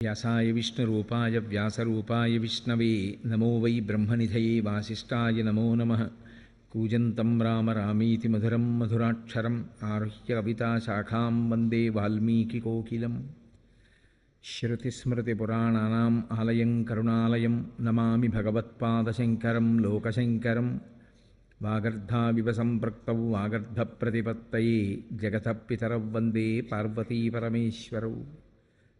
व्यासाय विष्णुरूपाय व्यासरूपाय विष्णवे नमो वै ब्रह्मनिधये वासिष्ठाय नमो नमः। कूजन्तं राम रामीति मधुरं मधुराक्षरम् आरुह्य कविताशाखां वन्दे वाल्मीकिकोकिलम्। श्रुतिस्मृतिपुराणानाम् आलयं करुणालयं नमामि भगवत्पादशङ्करं लोकशङ्करं। वागर्धाविव सम्पृक्तौ वागर्धप्रतिपत्तये जगतः पितरौ वन्दे पार्वतीपरमेश्वरौ।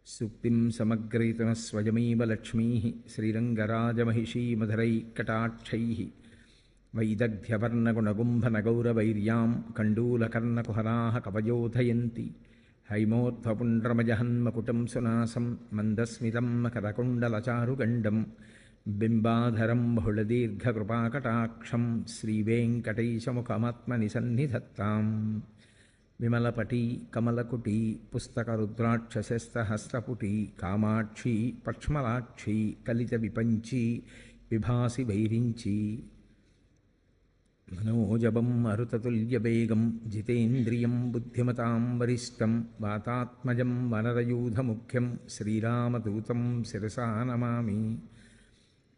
सूक्तिं समग्रयितुनः स्वयमेव लक्ष्मीः श्रीरङ्गराजमहिषीमधुरैकटाक्षैः। वैदग्ध्यवर्णगुणगुम्भनगौरवैर्यां कण्डूलकर्णकुहराः कवयोधयन्ति। हैमोर्ध्वपुण्ड्रमजहन्मकुटं सुनासं मन्दस्मितं मकरकुण्डलचारुगण्डं बिम्बाधरं बहुलदीर्घकृपाकटाक्षं श्रीवेङ्कटेशमुखमात्मनि सन्निधत्ताम्। विमलपटी कमलकुटी पुस्तकरुद्राक्षशस्तहस्रपुटी कामाक्षी पक्ष्मलाक्षी कलितविपञ्ची विभासि वैरिञ्ची। मनोजवं मरुततुल्यवेगं जितेन्द्रियं बुद्धिमतां वरिष्ठं वातात्मजं वनरयूथमुख्यं श्रीरामदूतं शिरसा नमामि।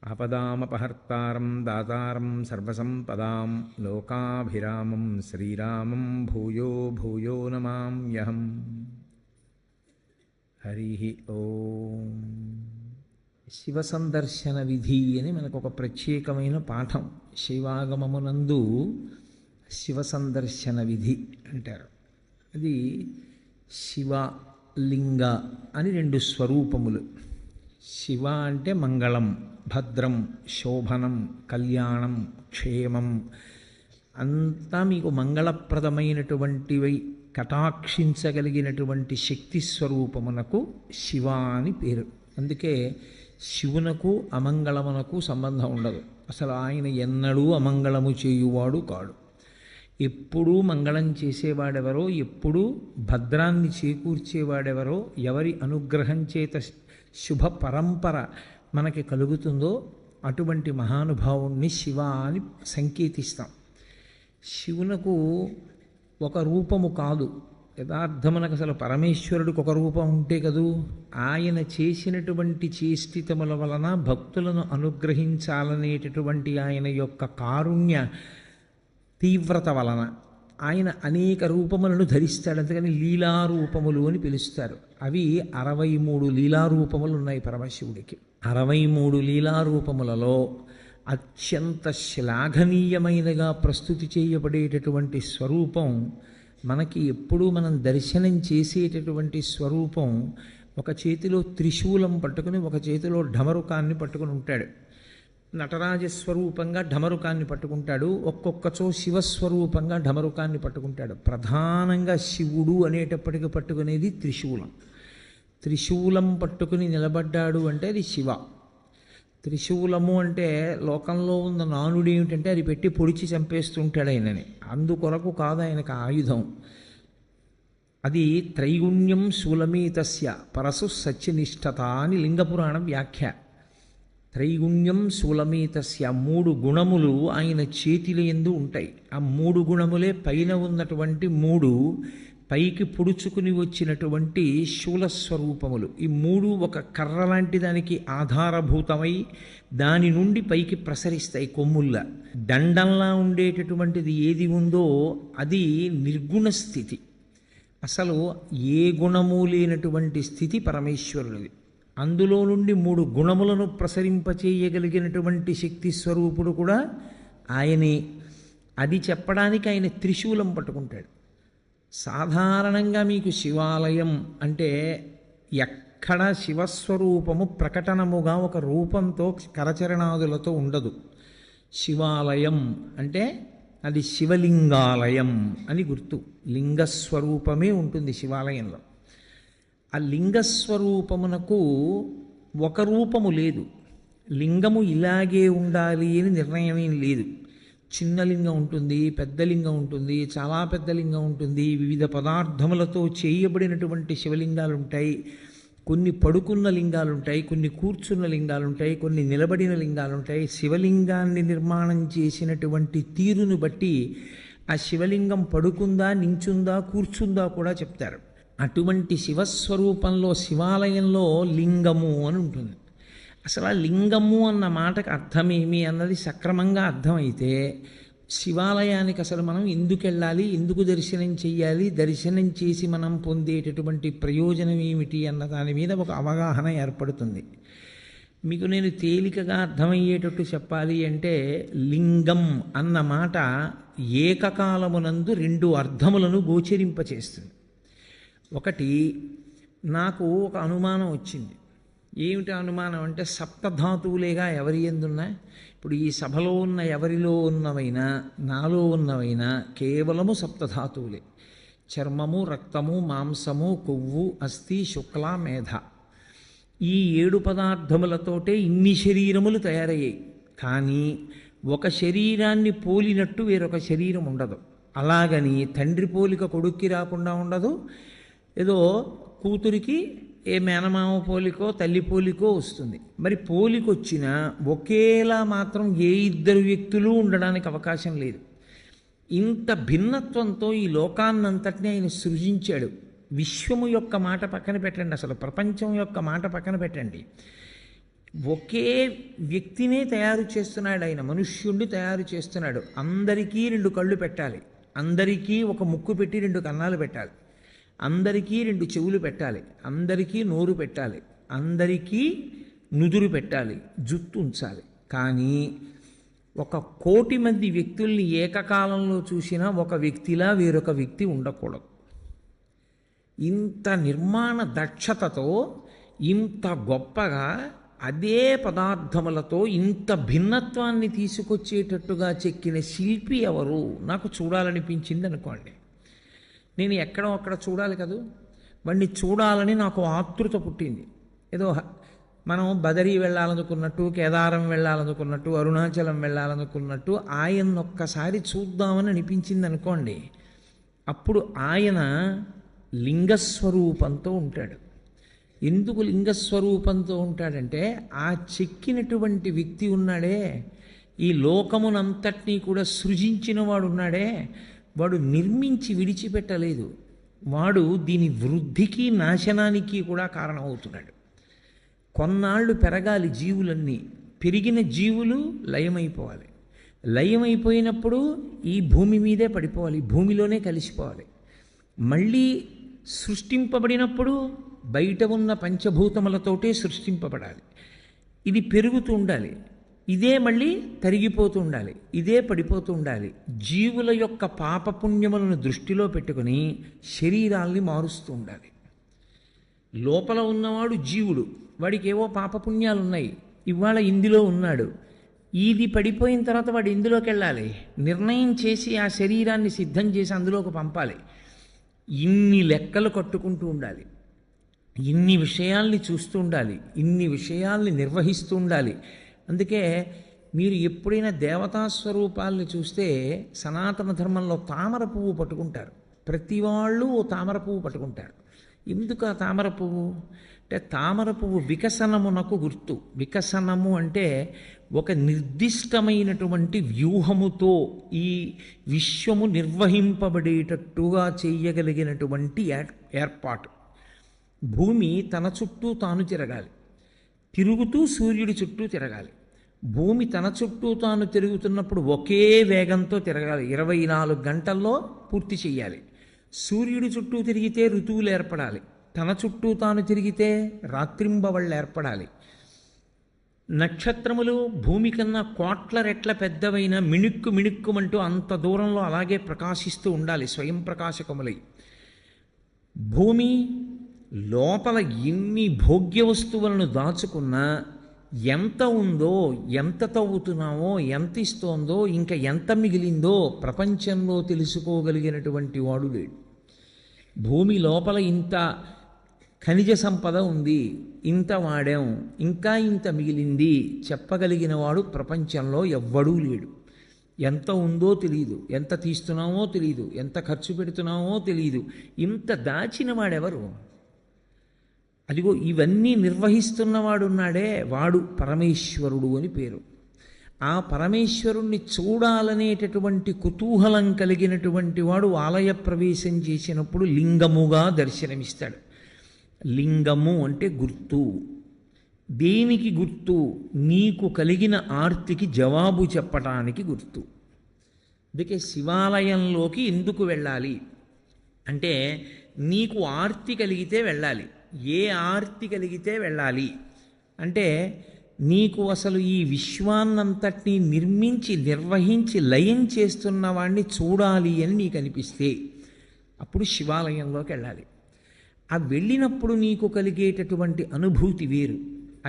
आपदामपहर्तारं दातारं सर्वसम्पदां लोकाभिरामं श्रीरामं भूयो भूयो नमाम्यहम्। हरिः ओम्। శివ సందర్శన విధి అని మనకు ఒక ప్రత్యేకమైన పాఠం. శైవాగమమునందు శివ సందర్శన విధి అంటారు. అది శివ లింగ అని రెండు స్వరూపములు. శివ అంటే మంగళం, భద్రం, శోభనం, కళ్యాణం, క్షేమం అంతా మీకు మంగళప్రదమైనటువంటివి కటాక్షించగలిగినటువంటి శక్తి స్వరూపమునకు శివ అని పేరు. అందుకే శివునకు అమంగళమునకు సంబంధం ఉండదు. అసలు ఆయన ఎన్నడూ అమంగళము చేయువాడు కాడు. ఎప్పుడూ మంగళం చేసేవాడెవరో, ఎప్పుడూ భద్రాన్ని చేకూర్చేవాడెవరో, ఎవరి అనుగ్రహం చేత శుభ పరంపర మనకి కలుగుతుందో అటువంటి మహానుభావుణ్ణి శివ అని సంకేతిస్తాం. శివునకు ఒక రూపము కాదు, యథార్థమునకు అసలు పరమేశ్వరుడికి ఒక రూపం ఉంటే కదూ. ఆయన చేసినటువంటి చేష్టితముల వలన భక్తులను అనుగ్రహించాలనేటటువంటి ఆయన యొక్క కారుణ్య తీవ్రత వలన ఆయన అనేక రూపములను ధరిస్తాడు. అందుకని లీలారూపములు అని పిలుస్తారు. అవి 63 లీలారూపములు ఉన్నాయి పరమశివుడికి. 63 లీలారూపములలో అత్యంత శ్లాఘనీయమైనగా ప్రస్తుతి చేయబడేటటువంటి స్వరూపం, మనకి ఎప్పుడూ మనం దర్శనం చేసేటటువంటి స్వరూపం, ఒక చేతిలో త్రిశూలం పట్టుకుని ఒక చేతిలో ఢమరుకాన్ని పట్టుకుని ఉంటాడు. నటరాజస్వరూపంగా ఢమరుకాన్ని పట్టుకుంటాడు, ఒక్కొక్కచో శివస్వరూపంగా ఢమరుకాన్ని పట్టుకుంటాడు. ప్రధానంగా శివుడు అనేటప్పటికి పట్టుకునేది త్రిశూలం. త్రిశూలం పట్టుకుని నిలబడ్డాడు అంటే అది శివ. త్రిశూలము అంటే లోకంలో ఉన్న నానుడు ఏమిటంటే అది పెట్టి పొడిచి చంపేస్తుంటాడు ఆయనని. అందుకొరకు కాదు ఆయనకు ఆయుధం. అది త్రైగుణ్యం శూలమేతస్య పరసు సత్యనిష్టత అని లింగపురాణం వ్యాఖ్య. త్రైగుణ్యం శూలమేతస్య, 3 గుణములు ఆయన చేతిలో యందు ఉంటాయి. ఆ 3 గుణములే పైన ఉన్నటువంటి 3 పైకి పొడుచుకుని వచ్చినటువంటి శూలస్వరూపములు. ఈ 3 ఒక కర్ర లాంటి దానికి ఆధారభూతమై దాని నుండి పైకి ప్రసరిస్తాయి కొమ్ముల్లా. దండంలా ఉండేటటువంటిది ఏది ఉందో అది నిర్గుణ స్థితి. అసలు ఏ గుణము లేనటువంటి స్థితి పరమేశ్వరుడిది. అందులో నుండి 3 గుణములను ప్రసరింపచేయగలిగినటువంటి శక్తి స్వరూపుడు కూడా ఆయనే. అది చెప్పడానికి ఆయన త్రిశూలం పట్టుకుంటాడు. సాధారణంగా మీకు శివాలయం అంటే ఎక్కడ శివస్వరూపము ప్రకటనముగా ఒక రూపంతో కరచరణాదులతో ఉండదు. శివాలయం అంటే అది శివలింగాలయం అని గుర్తు. లింగస్వరూపమే ఉంటుంది శివాలయంలో. ఆ లింగస్వరూపమునకు ఒక రూపము లేదు. లింగము ఇలాగే ఉండాలి అని నిర్ణయం ఏం లేదు. చిన్న లింగం ఉంటుంది, పెద్ద లింగం ఉంటుంది, చాలా పెద్ద లింగం ఉంటుంది, వివిధ పదార్థములతో చేయబడినటువంటి శివలింగాలు ఉంటాయి. కొన్ని పడుకున్న లింగాలు ఉంటాయి, కొన్ని కూర్చున్న లింగాలు ఉంటాయి, కొన్ని నిలబడిన లింగాలు ఉంటాయి. శివలింగాన్ని నిర్మాణం చేసినటువంటి తీరును బట్టి ఆ శివలింగం పడుకుందా, నించుందా, కూర్చుందా కూడా చెప్తారు. అటువంటి శివస్వరూపంలో శివాలయంలో లింగము అని ఉంటుంది. అసలు ఆ లింగము అన్న మాటకు అర్థమేమి అన్నది సక్రమంగా అర్థమైతే శివాలయానికి అసలు మనం ఎందుకు వెళ్ళాలి, ఎందుకు దర్శనం చెయ్యాలి, దర్శనం చేసి మనం పొందేటటువంటి ప్రయోజనం ఏమిటి అన్న దాని మీద ఒక అవగాహన ఏర్పడుతుంది. మీకు నేను తేలికగా అర్థమయ్యేటట్టు చెప్పాలి అంటే, లింగం అన్న మాట ఏకకాలమునందు రెండు అర్థములను గోచరింపచేస్తుంది. ఒకటి, నాకు ఒక అనుమానం వచ్చింది. ఏమిటి అనుమానం అంటే, సప్తధాతువులేగా ఎవరి ఎందున్నా, ఇప్పుడు ఈ సభలో ఉన్న ఎవరిలో ఉన్నవైనా నాలో ఉన్నవైనా కేవలము సప్తధాతువులే. చర్మము, రక్తము, మాంసము, కొవ్వు, అస్థి, శుక్ల, మేధ, ఈ 7 పదార్థములతోటే ఇన్ని శరీరములు తయారయ్యాయి. కానీ ఒక శరీరాన్ని పోలినట్టు వేరొక శరీరం ఉండదు. అలాగని తండ్రి పోలిక కొడుక్కి రాకుండా ఉండదు, ఏదో కూతురికి ఏ మేనమామ పోలికో తల్లి పోలికో వస్తుంది. మరి పోలికొచ్చినా ఒకేలా మాత్రం ఏ ఇద్దరు వ్యక్తులు ఉండడానికి అవకాశం లేదు. ఇంత భిన్నత్వంతో ఈ లోకాన్నంతటినీ ఆయన సృజించాడు. విశ్వము యొక్క మాట పక్కన పెట్టండి, అసలు ప్రపంచం యొక్క మాట పక్కన పెట్టండి, ఒకే వ్యక్తినే తయారు చేస్తున్నాడు ఆయన. మనుష్యుణ్ణి తయారు చేస్తున్నాడు. అందరికీ 2 కళ్ళు పెట్టాలి, అందరికీ ఒక ముక్కు పెట్టి 2 కన్నాలు పెట్టాలి, అందరికీ 2 చెవులు పెట్టాలి, అందరికీ నోరు పెట్టాలి, అందరికీ నుదురు పెట్టాలి, జుట్టు ఉంచాలి. కానీ 1,00,00,000 మంది వ్యక్తుల్ని ఏకకాలంలో చూసినా ఒక వ్యక్తిలా వేరొక వ్యక్తి ఉండకూడదు. ఇంత నిర్మాణ దక్షతతో, ఇంత గొప్పగా, అదే పదార్థములతో ఇంత భిన్నత్వాన్ని తీసుకొచ్చేటట్టుగా చెక్కిన శిల్పి ఎవరు నాకు చూడాలనిపించింది అనుకోండి. నేను ఎక్కడో అక్కడ చూడాలి కదా, వాడిని చూడాలని నాకు ఆతృత పుట్టింది. ఏదో మనం బదరీ వెళ్ళాలనుకున్నట్టు, కేదారం వెళ్ళాలనుకున్నట్టు, అరుణాచలం వెళ్ళాలనుకున్నట్టు ఆయన ఒక్కసారి చూద్దామని అనిపించింది అనుకోండి. అప్పుడు ఆయన లింగస్వరూపంతో ఉంటాడు. ఎందుకు లింగస్వరూపంతో ఉంటాడంటే, ఆ చెక్కినటువంటి వ్యక్తి ఉన్నాడే, ఈ లోకమునంతటినీ కూడా సృజించిన వాడు ఉన్నాడే, వాడు నిర్మించి విడిచిపెట్టలేదు. వాడు దీని వృద్ధికి నాశనానికి కూడా కారణమవుతున్నాడు. కొన్నాళ్ళు పెరగాలి జీవులన్నీ, పెరిగిన జీవులు లయమైపోవాలి, లయమైపోయినప్పుడు ఈ భూమి మీదే పడిపోవాలి, భూమిలోనే కలిసిపోవాలి. మళ్ళీ సృష్టింపబడినప్పుడు బయట ఉన్న పంచభూతములతోటే సృష్టింపబడాలి. ఇది పెరుగుతూ ఉండాలి, ఇదే మళ్ళీ తరిగిపోతూ ఉండాలి, ఇదే పడిపోతూ ఉండాలి. జీవుల యొక్క పాపపుణ్యములను దృష్టిలో పెట్టుకుని శరీరాల్ని మారుస్తూ ఉండాలి. లోపల ఉన్నవాడు జీవుడు, వాడికి ఏవో పాపపుణ్యాలు ఉన్నాయి, ఇవాళ ఇందులో ఉన్నాడు, ఇది పడిపోయిన తర్వాత వాడు ఇందులోకి వెళ్ళాలి, నిర్ణయం చేసి ఆ శరీరాన్ని సిద్ధం చేసి అందులోకి పంపాలి. ఇన్ని లెక్కలు కట్టుకుంటూ ఉండాలి, ఇన్ని విషయాల్ని చూస్తూ ఉండాలి, ఇన్ని విషయాల్ని నిర్వహిస్తూ ఉండాలి. అందుకే మీరు ఎప్పుడైనా దేవతా స్వరూపాలని చూస్తే సనాతన ధర్మంలో తామర పువ్వు పట్టుకుంటారు. ప్రతి వాళ్ళు ఓ తామర పువ్వు పట్టుకుంటారు. ఎందుకు ఆ తామర పువ్వు అంటే, తామర పువ్వు వికసనమునకు గుర్తు. వికసనము అంటే ఒక నిర్దిష్టమైనటువంటి వ్యూహముతో ఈ విశ్వము నిర్వహింపబడేటట్టుగా చేయగలిగినటువంటి ఏర్పాటు. భూమి తన చుట్టూ తాను తిరగాలి, తిరుగుతూ సూర్యుడి చుట్టూ తిరగాలి. భూమి తన చుట్టూ తాను తిరుగుతున్నప్పుడు ఒకే వేగంతో తిరగాలి, 24 గంటల్లో పూర్తి చెయ్యాలి. సూర్యుడి చుట్టూ తిరిగితే ఋతువులు ఏర్పడాలి, తన చుట్టూ తాను తిరిగితే రాత్రింబవళ్ళు ఏర్పడాలి. నక్షత్రములు భూమి కన్నా 1,00,00,000 రెట్ల పెద్దవైన మిణుక్కు మిణుక్కుమంటూ అంత దూరంలో అలాగే ప్రకాశిస్తూ ఉండాలి, స్వయం ప్రకాశకములై. భూమి లోపల ఎన్ని భోగ్య వస్తువులను దాచుకున్నా ఎంత ఉందో, ఎంత తవ్వుతున్నామో, ఎంత ఇస్తోందో, ఇంకా ఎంత మిగిలిందో ప్రపంచంలో తెలుసుకోగలిగినటువంటి వాడు లేడు. భూమి లోపల ఇంత ఖనిజ సంపద ఉంది, ఇంత వాడాం, ఇంకా ఇంత మిగిలింది చెప్పగలిగిన వాడు ప్రపంచంలో ఎవ్వడూ లేడు. ఎంత ఉందో తెలియదు, ఎంత తీస్తున్నామో తెలియదు, ఎంత ఖర్చు పెడుతున్నామో తెలియదు. ఇంత దాచిన వాడెవరు? అదిగో ఇవన్నీ నిర్వహిస్తున్నవాడున్నాడే, వాడు పరమేశ్వరుడు అని పేరు. ఆ పరమేశ్వరుణ్ణి చూడాలనేటటువంటి కుతూహలం కలిగినటువంటి వాడు ఆలయ ప్రవేశం చేసినప్పుడు లింగముగా దర్శనమిస్తాడు. లింగము అంటే గుర్తు. దేనికి గుర్తు? నీకు కలిగిన ఆర్తికి జవాబు చెప్పటానికి గుర్తు. అందుకే శివాలయంలోకి ఎందుకు వెళ్ళాలి అంటే, నీకు ఆర్తి కలిగితే వెళ్ళాలి. ఏ ఆర్తి కలిగితే వెళ్ళాలి అంటే, నీకు అసలు ఈ విశ్వాన్నంతటినీ నిర్మించి నిర్వహించి లయం చేస్తున్న వాడిని చూడాలి అని నీకు అనిపిస్తే అప్పుడు శివాలయంలోకి వెళ్ళాలి. ఆ వెళ్ళినప్పుడు నీకు కలిగేటటువంటి అనుభూతి వేరు.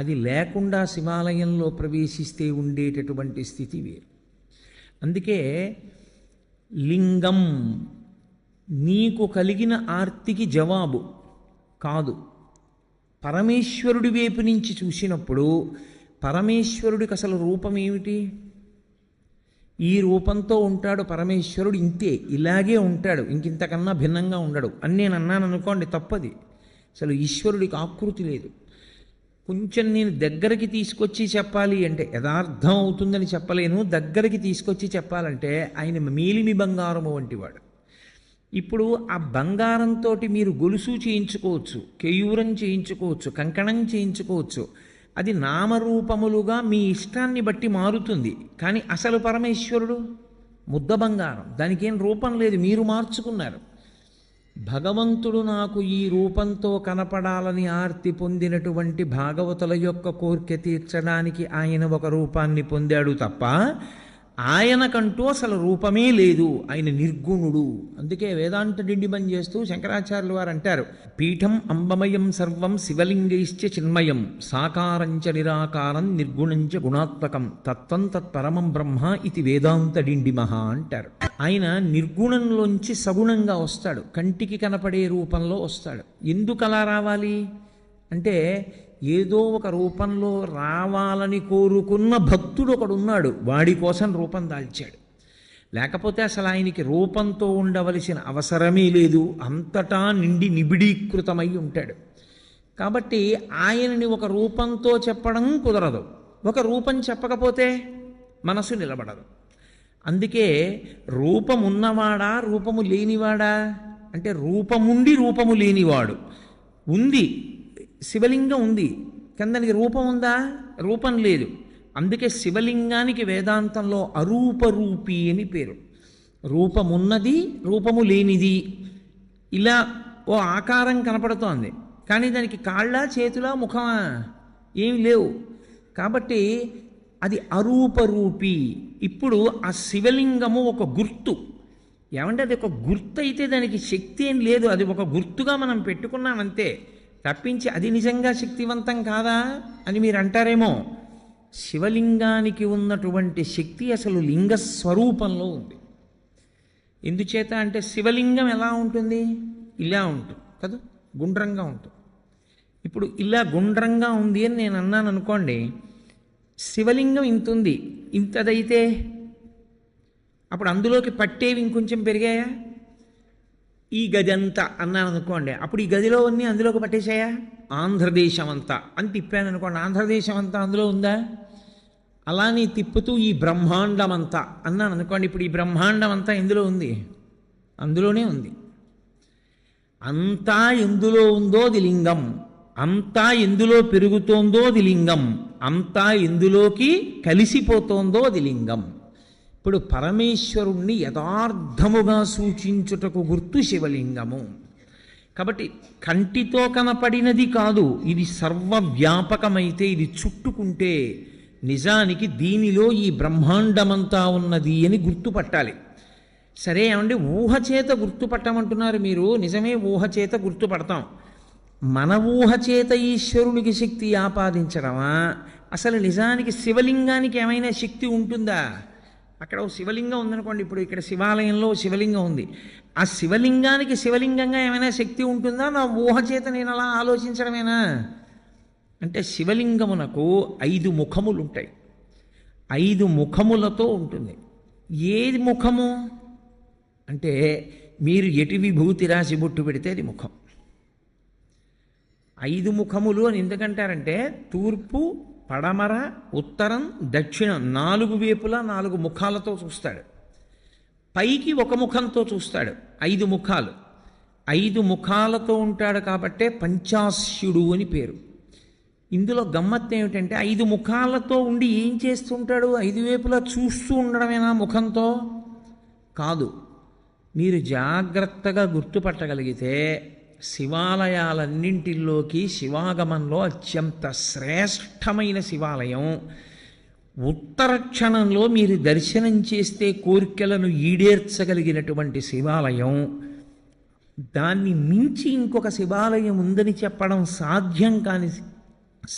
అది లేకుండా శివాలయంలో ప్రవేశిస్తే ఉండేటటువంటి స్థితి వేరు. అందుకే లింగం నీకు కలిగిన ఆర్తికి జవాబు కాదు. పరమేశ్వరుడి వైపు నుంచి చూసినప్పుడు పరమేశ్వరుడికి అసలు రూపం ఏమిటి? ఈ రూపంతో ఉంటాడు పరమేశ్వరుడు, ఇంతే, ఇలాగే ఉంటాడు, ఇంకింతకన్నా భిన్నంగా ఉండడు అని నేను అన్నాను అనుకోండి, తప్పది. అసలు ఈశ్వరుడికి ఆకృతి లేదు. కొంచెం నేను దగ్గరికి తీసుకొచ్చి చెప్పాలి అంటే యథార్థం అవుతుందని చెప్పలేను. దగ్గరికి తీసుకొచ్చి చెప్పాలంటే ఆయన మేలిమి బంగారము వంటివాడు. ఇప్పుడు ఆ బంగారంతో మీరు గొలుసు చేయించుకోవచ్చు, కేయూరం చేయించుకోవచ్చు, కంకణం చేయించుకోవచ్చు. అది నామరూపములుగా మీ ఇష్టాన్ని బట్టి మారుతుంది. కానీ అసలు పరమేశ్వరుడు ముద్ద బంగారం, దానికి ఏం రూపం లేదు, మీరు మార్చుకున్నారు. భగవంతుడు నాకు ఈ రూపంతో కనపడాలని ఆర్తి పొందినటువంటి భాగవతుల యొక్క కోరిక తీర్చడానికి ఆయన ఒక రూపాన్ని పొందాడు తప్ప ఆయనకంటూ అసలు రూపమే లేదు. ఆయన నిర్గుణుడు. అందుకే వేదాంత డిండిమం చేస్తూ శంకరాచార్యులు వారు అంటారు, పీఠం అంబమయం సర్వం శివలింగైశ్చ చిన్మయం సాకారంచ నిరాకారం నిర్గుణంచ గుణాత్మకం తత్వం తత్పరమం బ్రహ్మ ఇది వేదాంత డిండిమహ అంటారు. ఆయన నిర్గుణంలోంచి సగుణంగా వస్తాడు, కంటికి కనపడే రూపంలో వస్తాడు. ఎందుకు అలా రావాలి అంటే, ఏదో ఒక రూపంలో రావాలని కోరుకున్న భక్తుడు ఒకడున్నాడు, వాడి కోసం రూపం దాల్చాడు. లేకపోతే అసలు ఆయనకి రూపంతో ఉండవలసిన అవసరమే లేదు, అంతటా నిండి నిబిడీకృతమై ఉంటాడు. కాబట్టి ఆయనని ఒక రూపంతో చెప్పడం కుదరదు. ఒక రూపం చెప్పకపోతే మనసు నిలబడదు. అందుకే రూపం ఉన్నవాడా రూపము లేనివాడా అంటే, రూపముండి రూపము లేనివాడు. ఉంది, శివలింగం ఉంది, కానీ దానికి రూపం ఉందా? రూపం లేదు. అందుకే శివలింగానికి వేదాంతంలో అరూపరూపి అని పేరు. రూపమున్నది, రూపము లేనిది. ఇలా ఓ ఆకారం కనపడుతోంది, కానీ దానికి కాళ్ళ, చేతుల, ముఖమా? ఏమి లేవు. కాబట్టి అది అరూపరూపి. ఇప్పుడు ఆ శివలింగము ఒక గుర్తు. ఏమంటే అది ఒక గుర్తు అయితే దానికి శక్తి ఏం లేదు, అది ఒక గుర్తుగా మనం పెట్టుకున్నామంతే తప్పించి అది నిజంగా శక్తివంతం కాదా అని మీరు అంటారేమో. శివలింగానికి ఉన్నటువంటి శక్తి అసలు లింగ స్వరూపంలో ఉంది. ఎందుచేత అంటే శివలింగం ఎలా ఉంటుంది? ఇలా ఉంటుంది కదా, గుండ్రంగా ఉంటుంది. ఇప్పుడు ఇలా గుండ్రంగా ఉంది అని నేను అన్నాను అనుకోండి, శివలింగం ఇంత ఉంది, ఇంతదైతే అప్పుడు అందులోకి పట్టేవి ఇంకొంచెం పెరిగాయా? ఈ గది అంతా అన్నాను అనుకోండి, అప్పుడు ఈ గదిలో అన్నీ అందులోకి పట్టేశాయా? ఆంధ్రదేశం అంతా అని తిప్పాను అనుకోండి, ఆంధ్రదేశం అంతా అందులో ఉందా? అలానే తిప్పుతూ ఈ బ్రహ్మాండం అంతా అన్నాను అనుకోండి, ఇప్పుడు ఈ బ్రహ్మాండం అంతా ఎందులో ఉంది? అందులోనే ఉంది. అంతా ఎందులో ఉందో అది లింగం, అంతా ఎందులో పెరుగుతోందో అది లింగం, అంతా ఎందులోకి కలిసిపోతోందో అది లింగం. ఇప్పుడు పరమేశ్వరుణ్ణి యథార్థముగా సూచించుటకు గుర్తు శివలింగము. కాబట్టి కంటితో కనపడినది కాదు, ఇది సర్వవ్యాపకమైతే, ఇది చుట్టుకుంటే నిజానికి దీనిలో ఈ బ్రహ్మాండమంతా ఉన్నది అని గుర్తుపట్టాలి. సరే ఏమండి, ఊహచేత గుర్తుపట్టమంటున్నారు మీరు, నిజమే, ఊహచేత గుర్తుపడతాం. మన ఊహచేత ఈశ్వరునికి శక్తి ఆపాదించడమా? అసలు నిజానికి శివలింగానికి ఏమైనా శక్తి ఉంటుందా? అక్కడ ఓ శివలింగం ఉందనుకోండి, ఇప్పుడు ఇక్కడ శివాలయంలో శివలింగం ఉంది, ఆ శివలింగానికి శివలింగంగా ఏమైనా శక్తి ఉంటుందా? నా ఊహచేత నేను అలా ఆలోచించడమేనా అంటే, శివలింగమునకు 5 ముఖములు ఉంటాయి, 5 ముఖములతో ఉంటుంది. ఏది ముఖము అంటే, మీరు ఎటు విభూతి రాసి బొట్టు పెడితే అది ముఖం. 5 ముఖములు అని ఎందుకంటారంటే, తూర్పు, పడమర, ఉత్తరం, దక్షిణం 4 వైపులా 4 ముఖాలతో చూస్తాడు. పైకి ఒక ముఖంతో చూస్తాడు. 5 ముఖాలు. 5 ముఖాలతో ఉంటాడు కాబట్టే పంచాస్యుడు అని పేరు. ఇందులో గమ్మత్తు ఏమిటంటే 5 ముఖాలతో ఉండి ఏం చేస్తుంటాడు? 5 వైపులా చూస్తూ ఉండడమేనా ముఖంతో? కాదు. మీరు జాగ్రత్తగా గుర్తుపట్టగలిగితే శివాలయాలన్నింటిలోకి శివాగమంలో అత్యంత శ్రేష్టమైన శివాలయం, ఉత్తర క్షణంలో మీరు దర్శనం చేస్తే కోరికలను ఈడేర్చగలిగినటువంటి శివాలయం, దాన్ని మించి ఇంకొక శివాలయం ఉందని చెప్పడం సాధ్యం కాని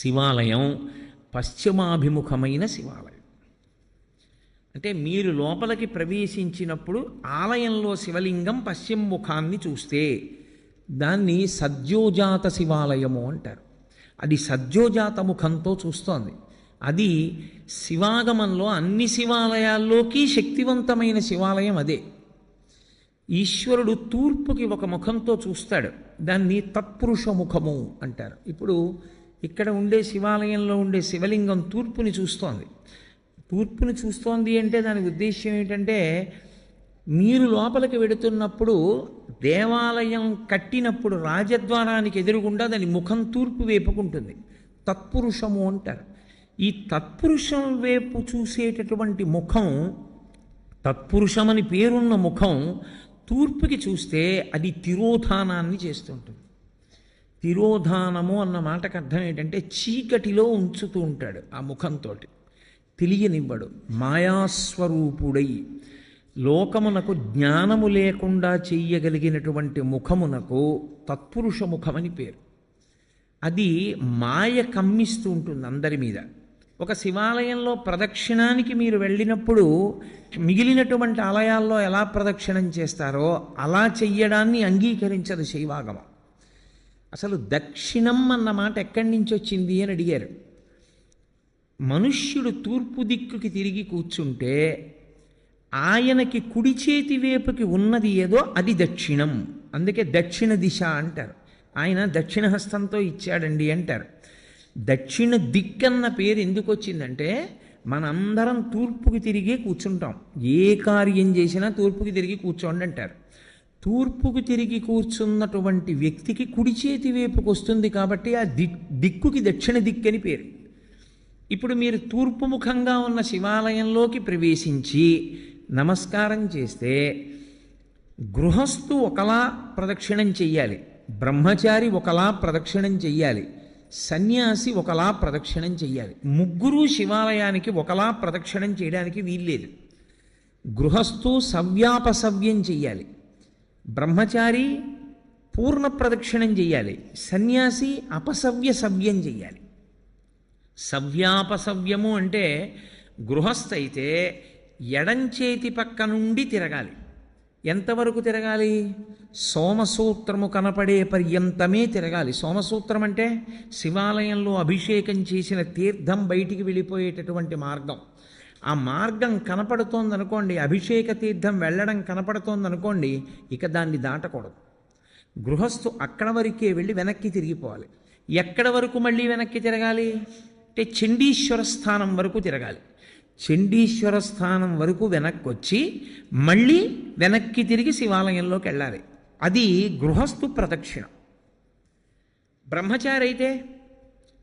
శివాలయం పశ్చిమాభిముఖమైన శివాలయం. అంటే మీరు లోపలికి ప్రవేశించినప్పుడు ఆలయంలో శివలింగం పశ్చిమ ముఖాన్ని చూస్తే దాన్ని సద్యోజాత శివాలయము అంటారు. అది సద్యోజాత ముఖంతో చూస్తోంది. అది శివాగమంలో అన్ని శివాలయాల్లోకి శక్తివంతమైన శివాలయం అదే. ఈశ్వరుడు తూర్పుకి ఒక ముఖంతో చూస్తాడు. దాన్ని తత్పురుష ముఖము అంటారు. ఇప్పుడు ఇక్కడ ఉండే శివాలయంలో ఉండే శివలింగం తూర్పుని చూస్తోంది. తూర్పుని చూస్తోంది అంటే దాని ఉద్దేశ్యం ఏంటంటే, మీరు లోపలికి వెడుతున్నప్పుడు దేవాలయం కట్టినప్పుడు రాజద్వారానికి ఎదురుగుండా దాని ముఖం తూర్పు వైపుకుంటుంది. తత్పురుషము అంటారు. ఈ తత్పురుషం వైపు చూసేటటువంటి ముఖం, తత్పురుషమని పేరున్న ముఖం తూర్పుకి చూస్తే అది తిరోధానాన్ని చేస్తుంటుంది. తిరోధానము అన్న మాటకు అర్థం ఏంటంటే చీకటిలో ఉంచుతూ ఉంటాడు. ఆ ముఖంతో తెలియనివ్వడు. మాయాస్వరూపుడై లోకమునకు జ్ఞానము లేకుండా చెయ్యగలిగినటువంటి ముఖమునకు తత్పురుష ముఖమని పేరు. అది మాయ కమ్మిస్తూ ఉంటుంది అందరి మీద. ఒక శివాలయంలో ప్రదక్షిణానికి మీరు వెళ్ళినప్పుడు మిగిలినటువంటి ఆలయాల్లో ఎలా ప్రదక్షిణం చేస్తారో అలా చెయ్యడాన్ని అంగీకరించదు శైవాగమం. అసలు దక్షిణం అన్న మాట ఎక్కడి నుంచి వచ్చింది అని అడిగారు. మనుష్యుడు తూర్పు దిక్కుకి తిరిగి కూర్చుంటే ఆయనకి కుడి చేతి వైపుకి ఉన్నది ఏదో అది దక్షిణం. అందుకే దక్షిణ దిశ అంటారు. ఆయన దక్షిణ హస్తంతో ఇచ్చాడండి అంటారు. దక్షిణ దిక్కన్న పేరు ఎందుకు వచ్చిందంటే మనందరం తూర్పుకి తిరిగే కూర్చుంటాం. ఏ కార్యం చేసినా తూర్పుకి తిరిగి కూర్చోండి అంటారు. తూర్పుకు తిరిగి కూర్చున్నటువంటి వ్యక్తికి కుడి చేతి వైపుకి వస్తుంది కాబట్టి ఆ దిక్కుకి దక్షిణ దిక్కని పేరు. ఇప్పుడు మీరు తూర్పు ముఖంగా ఉన్న శివాలయంలోకి ప్రవేశించి నమస్కారం చేస్తే గృహస్థు ఒకలా ప్రదక్షిణం చెయ్యాలి, బ్రహ్మచారి ఒకలా ప్రదక్షిణం చెయ్యాలి, సన్యాసి ఒకలా ప్రదక్షిణం చెయ్యాలి. ముగ్గురు శివాలయానికి ఒకలా ప్రదక్షిణం చేయడానికి వీల్లేదు. గృహస్థు సవ్యాపసవ్యం చెయ్యాలి, బ్రహ్మచారి పూర్ణ ప్రదక్షిణం చెయ్యాలి, సన్యాసి అపసవ్య సవ్యం చెయ్యాలి. సవ్యాపసవ్యము అంటే గృహస్థ అయితే ఎడంచేతి పక్క నుండి తిరగాలి. ఎంతవరకు తిరగాలి? సోమసూత్రము కనపడే పర్యంతమే తిరగాలి. సోమసూత్రం అంటే శివాలయంలో అభిషేకం చేసిన తీర్థం బయటికి వెళ్ళిపోయేటటువంటి మార్గం. ఆ మార్గం కనపడుతోందనుకోండి, అభిషేక తీర్థం వెళ్ళడం కనపడుతోందనుకోండి, ఇక దాన్ని దాటకూడదు. గృహస్థు అక్కడ వరకే వెళ్ళి వెనక్కి తిరిగిపోవాలి. ఎక్కడ వరకు మళ్ళీ వెనక్కి తిరగాలి అంటే చండీశ్వర స్థానం వరకు తిరగాలి. చండీశ్వర స్థానం వరకు వెనక్కి వచ్చి మళ్ళీ వెనక్కి తిరిగి శివాలయంలోకి వెళ్ళాలి. అది గృహస్థు ప్రదక్షిణ. బ్రహ్మచారి అయితే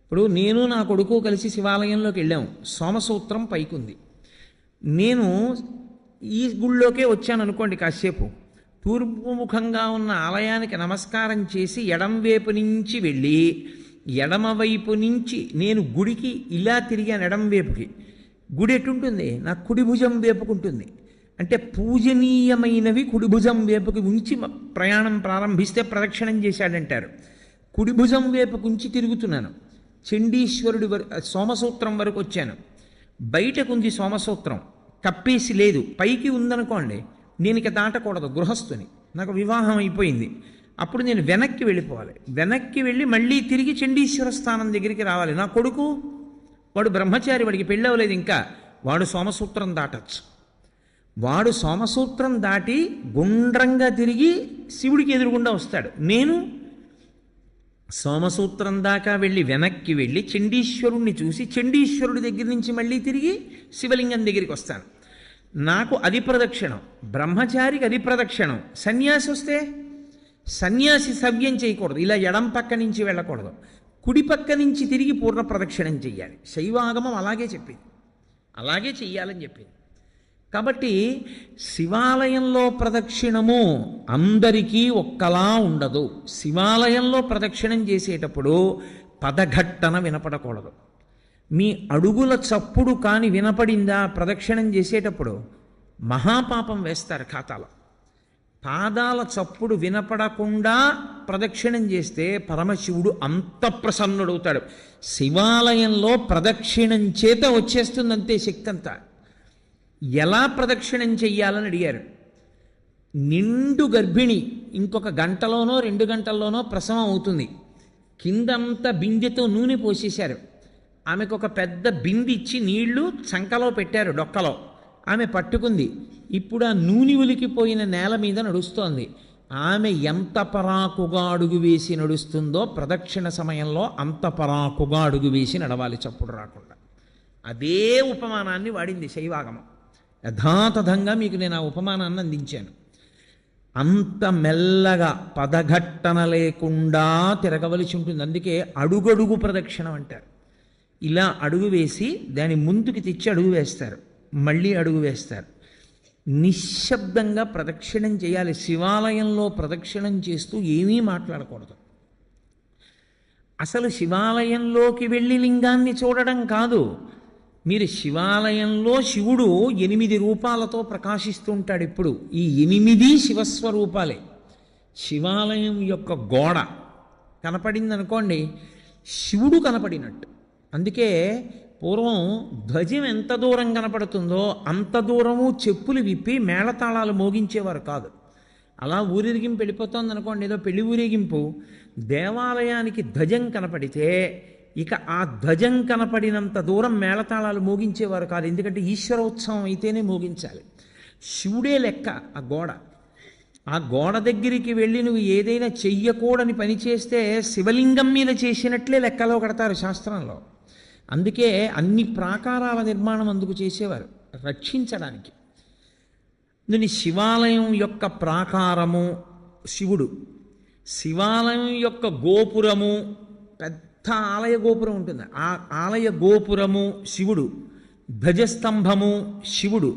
ఇప్పుడు నేను నా కొడుకు కలిసి శివాలయంలోకి వెళ్ళాము. సోమసూత్రం పైకుంది. నేను ఈ గుళ్ళోకే వచ్చాను అనుకోండి, కాసేపు తూర్పు ముఖంగా ఉన్న ఆలయానికి నమస్కారం చేసి ఎడం వైపు నుంచి వెళ్ళి ఎడమవైపు నుంచి నేను గుడికి ఇలా తిరిగాను. ఎడం వైపుకి గుడి ఎటుంటుంది? నా కుడి భుజం వైపుకుంటుంది. అంటే పూజనీయమైనవి కుడి భుజం వైపుకి ఉంచి ప్రయాణం ప్రారంభిస్తే ప్రదక్షిణం చేశాడంటారు. కుడి భుజం వైపుకు ఉంచి తిరుగుతున్నాను. చండీశ్వరుడి సోమసూత్రం వరకు వచ్చాను. బయటకుంది సోమసూత్రం, కప్పేసి లేదు, పైకి ఉందనుకోండి, నేను ఇక దాటకూడదు. గృహస్థుని, నాకు వివాహం అయిపోయింది. అప్పుడు నేను వెనక్కి వెళ్ళిపోవాలి. వెనక్కి వెళ్ళి మళ్ళీ తిరిగి చండీశ్వర స్థానం దగ్గరికి రావాలి. నా కొడుకు వాడు బ్రహ్మచారి, వాడికి పెళ్ళవలేదు ఇంకా, వాడు సోమసూత్రం దాటచ్చు. వాడు సోమసూత్రం దాటి గుండ్రంగా తిరిగి శివుడికి ఎదురుగుండా వస్తాడు. నేను సోమసూత్రం దాకా వెళ్ళి వెనక్కి వెళ్ళి చండీశ్వరుణ్ణి చూసి చండీశ్వరుడి దగ్గర నుంచి మళ్ళీ తిరిగి శివలింగం దగ్గరికి వస్తాను. నాకు అది ప్రదక్షిణం, బ్రహ్మచారికి అది ప్రదక్షిణం. సన్యాసి వస్తే సన్యాసి సవ్యం చేయకూడదు, ఇలా ఎడం పక్క నుంచి వెళ్ళకూడదు, కుడి పక్క నుంచి తిరిగి పూర్ణ ప్రదక్షిణం చెయ్యాలి. శైవాగమం అలాగే చెప్పింది, అలాగే చెయ్యాలని చెప్పింది. కాబట్టి శివాలయంలో ప్రదక్షిణము అందరికీ ఒక్కలా ఉండదు. శివాలయంలో ప్రదక్షిణం చేసేటప్పుడు పదఘట్టన వినపడకూడదు. మీ అడుగుల చప్పుడు కాని వినపడిందా ప్రదక్షిణం చేసేటప్పుడు మహాపాపం వేస్తారు ఖాతాలో. పాదాల చప్పుడు వినపడకుండా ప్రదక్షిణం చేస్తే పరమశివుడు అంత ప్రసన్నుడవుతాడు. శివాలయంలో ప్రదక్షిణం చేత వచ్చేస్తుందంతే శక్తి అంతా. ఎలా ప్రదక్షిణం చెయ్యాలని అడిగారు. నిండు గర్భిణి ఇంకొక గంటలోనో 2 గంటల్లోనో ప్రసవం అవుతుంది. కిందంతా బిందెతో నూనె పోసేశారు. ఆమెకు ఒక పెద్ద బింది ఇచ్చి నీళ్లు చంకలో పెట్టారు, డొక్కలో. ఆమె పట్టుకుంది. ఇప్పుడు ఆ నూనె ఉలికిపోయిన నేల మీద నడుస్తోంది. ఆమె ఎంత పరాకుగా అడుగు వేసి నడుస్తుందో ప్రదక్షిణ సమయంలో అంత పరాకుగా అడుగు వేసి నడవాలి, చప్పుడు రాకుండా. అదే ఉపమానాన్ని వాడింది శైవాగమం. యథాతథంగా మీకు నేను ఆ ఉపమానాన్ని అందించాను. అంత మెల్లగా పదఘట్టన లేకుండా తిరగవలసి ఉంటుంది. అందుకే అడుగడుగు ప్రదక్షిణం అంటారు. ఇలా అడుగు వేసి దాని ముందుకి తెచ్చి అడుగు వేస్తారు, మళ్ళీ అడుగు వేస్తారు. నిశ్శబ్దంగా ప్రదక్షిణం చేయాలి. శివాలయంలో ప్రదక్షిణం చేస్తూ ఏమీ మాట్లాడకూడదు. అసలు శివాలయంలోకి వెళ్ళి లింగాన్ని చూడడం కాదు. మీరు శివాలయంలో శివుడు 8 రూపాలతో ప్రకాశిస్తూ ఉంటాడు. ఇప్పుడు ఈ 8 శివస్వరూపాలే. శివాలయం యొక్క గోడ కనపడింది అనుకోండి, శివుడు కనపడినట్టు. అందుకే పూర్వం ధ్వజం ఎంత దూరం కనపడుతుందో అంత దూరము చెప్పులు విప్పి మేళతాళాలు మోగించేవారు కాదు. అలా ఊరేగింపు వెళ్ళిపోతుంది అనుకోండి, ఏదో పెళ్లి ఊరేగింపు, దేవాలయానికి ధ్వజం కనపడితే ఇక ఆ ధ్వజం కనపడినంత దూరం మేళతాళాలు మోగించేవారు కాదు. ఎందుకంటే ఈశ్వరోత్సవం అయితేనే మోగించాలి. శివుడే లెక్క ఆ గోడ. ఆ గోడ దగ్గరికి వెళ్ళి నువ్వు ఏదైనా చెయ్యకూడని పని చేస్తే శివలింగం మీద చేసినట్లే లెక్కలో కడతారు శాస్త్రంలో. అందుకే అన్ని ప్రాకారాల నిర్మాణం అందుకు చేసేవారు, రక్షించడానికి. దీని శివాలయం యొక్క ప్రాకారము శివుడు, శివాలయం యొక్క గోపురము, పెద్ద ఆలయ గోపురం ఉంటుంది, ఆ ఆలయ గోపురము శివుడు, ధ్వజస్తంభము శివుడు.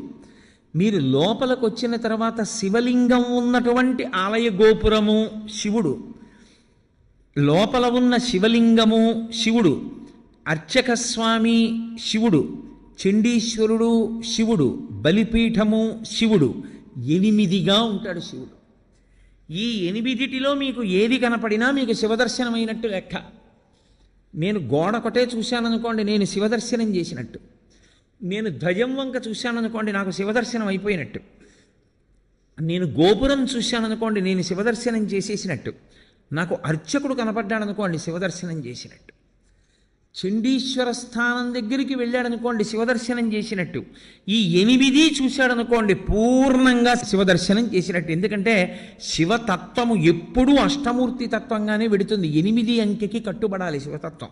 మీరు లోపలికి వచ్చిన తర్వాత శివలింగం ఉన్నటువంటి ఆలయ గోపురము శివుడు, లోపల ఉన్న శివలింగము శివుడు, అర్చక స్వామి శివుడు, చండీశ్వరుడు శివుడు, బలిపీఠము శివుడు. 8గా ఉంటాడు శివుడు. ఈ 8 మీకు ఏది కనపడినా మీకు శివదర్శనమైనట్టు లెక్క. నేను గోడ ఒకటే చూశాననుకోండి, నేను శివదర్శనం చేసినట్టు. నేను ధ్వజం వంక చూశాననుకోండి, నాకు శివదర్శనం అయిపోయినట్టు. నేను గోపురం చూశాననుకోండి, నేను శివదర్శనం చేసేసినట్టు. నాకు అర్చకుడు కనపడ్డాడనుకోండి, శివదర్శనం చేసినట్టు. చండీశ్వర స్థానం దగ్గరికి వెళ్ళాడనుకోండి, శివదర్శనం చేసినట్టు. ఈ 8 చూశాడనుకోండి, పూర్ణంగా శివదర్శనం చేసినట్టు. ఎందుకంటే శివతత్వము ఎప్పుడూ అష్టమూర్తి తత్వంగానే వెడుతుంది. 8 అంకెకి కట్టుబడాలి శివతత్వం.